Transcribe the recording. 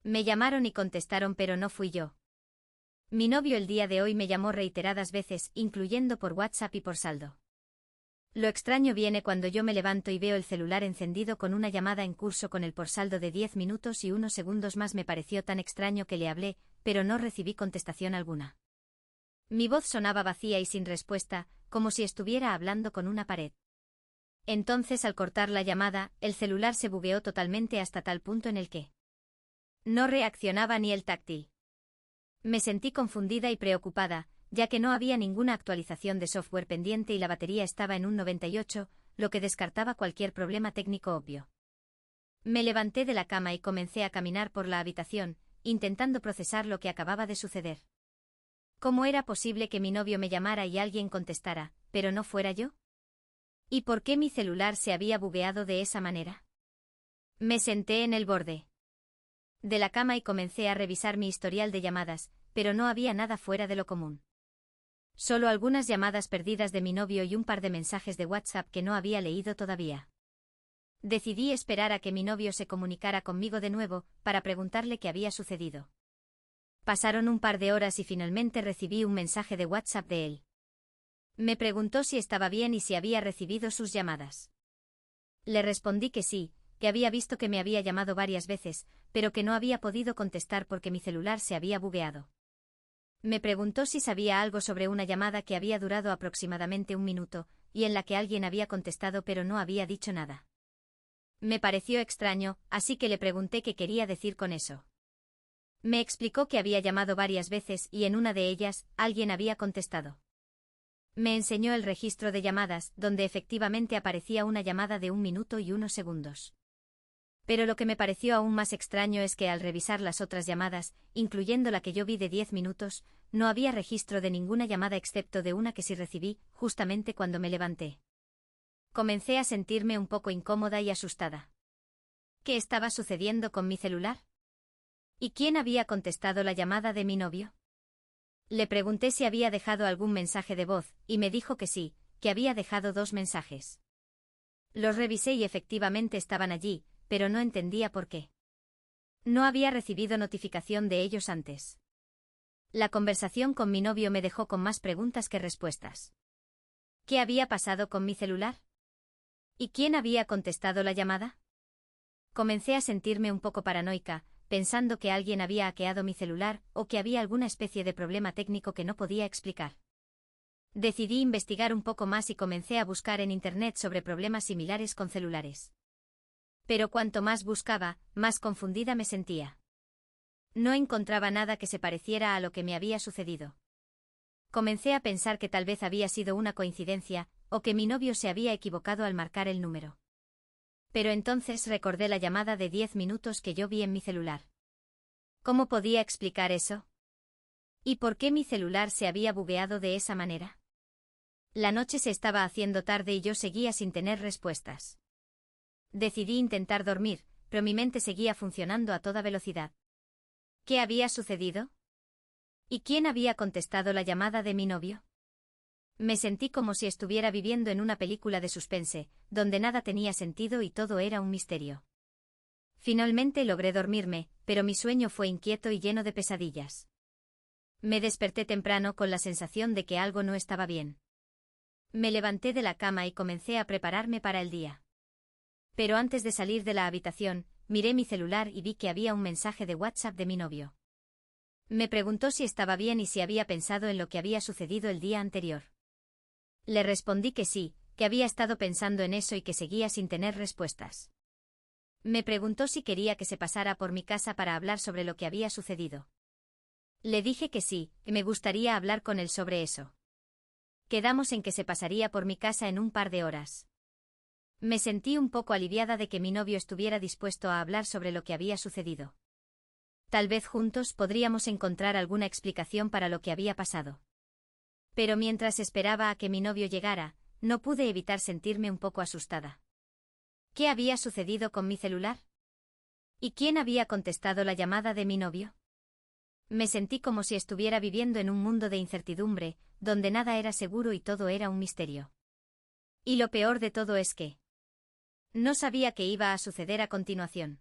Me llamaron y contestaron, pero no fui yo. Mi novio el día de hoy me llamó reiteradas veces, incluyendo por WhatsApp y por saldo. Lo extraño viene cuando yo me levanto y veo el celular encendido con una llamada en curso con el por saldo de 10 minutos y unos segundos más. Me pareció tan extraño que le hablé, pero no recibí contestación alguna. Mi voz sonaba vacía y sin respuesta, como si estuviera hablando con una pared. Entonces, al cortar la llamada, el celular se bugueó totalmente hasta tal punto en el que no reaccionaba ni el táctil. Me sentí confundida y preocupada, ya que no había ninguna actualización de software pendiente y la batería estaba en un 98, lo que descartaba cualquier problema técnico obvio. Me levanté de la cama y comencé a caminar por la habitación, intentando procesar lo que acababa de suceder. ¿Cómo era posible que mi novio me llamara y alguien contestara, pero no fuera yo? ¿Y por qué mi celular se había bugueado de esa manera? Me senté en el borde de la cama y comencé a revisar mi historial de llamadas, pero no había nada fuera de lo común. Solo algunas llamadas perdidas de mi novio y un par de mensajes de WhatsApp que no había leído todavía. Decidí esperar a que mi novio se comunicara conmigo de nuevo, para preguntarle qué había sucedido. Pasaron un par de horas y finalmente recibí un mensaje de WhatsApp de él. Me preguntó si estaba bien y si había recibido sus llamadas. Le respondí que sí, que había visto que me había llamado varias veces, pero que no había podido contestar porque mi celular se había bugueado. Me preguntó si sabía algo sobre una llamada que había durado aproximadamente 1 minuto, y en la que alguien había contestado pero no había dicho nada. Me pareció extraño, así que le pregunté qué quería decir con eso. Me explicó que había llamado varias veces y en una de ellas, alguien había contestado. Me enseñó el registro de llamadas, donde efectivamente aparecía una llamada de 1 minuto y 1 segundos. Pero lo que me pareció aún más extraño es que al revisar las otras llamadas, incluyendo la que yo vi de 10 minutos, no había registro de ninguna llamada excepto de una que sí recibí, justamente cuando me levanté. Comencé a sentirme un poco incómoda y asustada. ¿Qué estaba sucediendo con mi celular? ¿Y quién había contestado la llamada de mi novio? Le pregunté si había dejado algún mensaje de voz, y me dijo que sí, que había dejado 2 mensajes. Los revisé y efectivamente estaban allí, pero no entendía por qué. No había recibido notificación de ellos antes. La conversación con mi novio me dejó con más preguntas que respuestas. ¿Qué había pasado con mi celular? ¿Y quién había contestado la llamada? Comencé a sentirme un poco paranoica, pensando que alguien había hackeado mi celular o que había alguna especie de problema técnico que no podía explicar. Decidí investigar un poco más y comencé a buscar en Internet sobre problemas similares con celulares. Pero cuanto más buscaba, más confundida me sentía. No encontraba nada que se pareciera a lo que me había sucedido. Comencé a pensar que tal vez había sido una coincidencia, o que mi novio se había equivocado al marcar el número. Pero entonces recordé la llamada de 10 minutos que yo vi en mi celular. ¿Cómo podía explicar eso? ¿Y por qué mi celular se había bugueado de esa manera? La noche se estaba haciendo tarde y yo seguía sin tener respuestas. Decidí intentar dormir, pero mi mente seguía funcionando a toda velocidad. ¿Qué había sucedido? ¿Y quién había contestado la llamada de mi novio? Me sentí como si estuviera viviendo en una película de suspense, donde nada tenía sentido y todo era un misterio. Finalmente logré dormirme, pero mi sueño fue inquieto y lleno de pesadillas. Me desperté temprano con la sensación de que algo no estaba bien. Me levanté de la cama y comencé a prepararme para el día. Pero antes de salir de la habitación, miré mi celular y vi que había un mensaje de WhatsApp de mi novio. Me preguntó si estaba bien y si había pensado en lo que había sucedido el día anterior. Le respondí que sí, que había estado pensando en eso y que seguía sin tener respuestas. Me preguntó si quería que se pasara por mi casa para hablar sobre lo que había sucedido. Le dije que sí, que me gustaría hablar con él sobre eso. Quedamos en que se pasaría por mi casa en un par de horas. Me sentí un poco aliviada de que mi novio estuviera dispuesto a hablar sobre lo que había sucedido. Tal vez juntos podríamos encontrar alguna explicación para lo que había pasado. Pero mientras esperaba a que mi novio llegara, no pude evitar sentirme un poco asustada. ¿Qué había sucedido con mi celular? ¿Y quién había contestado la llamada de mi novio? Me sentí como si estuviera viviendo en un mundo de incertidumbre, donde nada era seguro y todo era un misterio. Y lo peor de todo es que no sabía qué iba a suceder a continuación.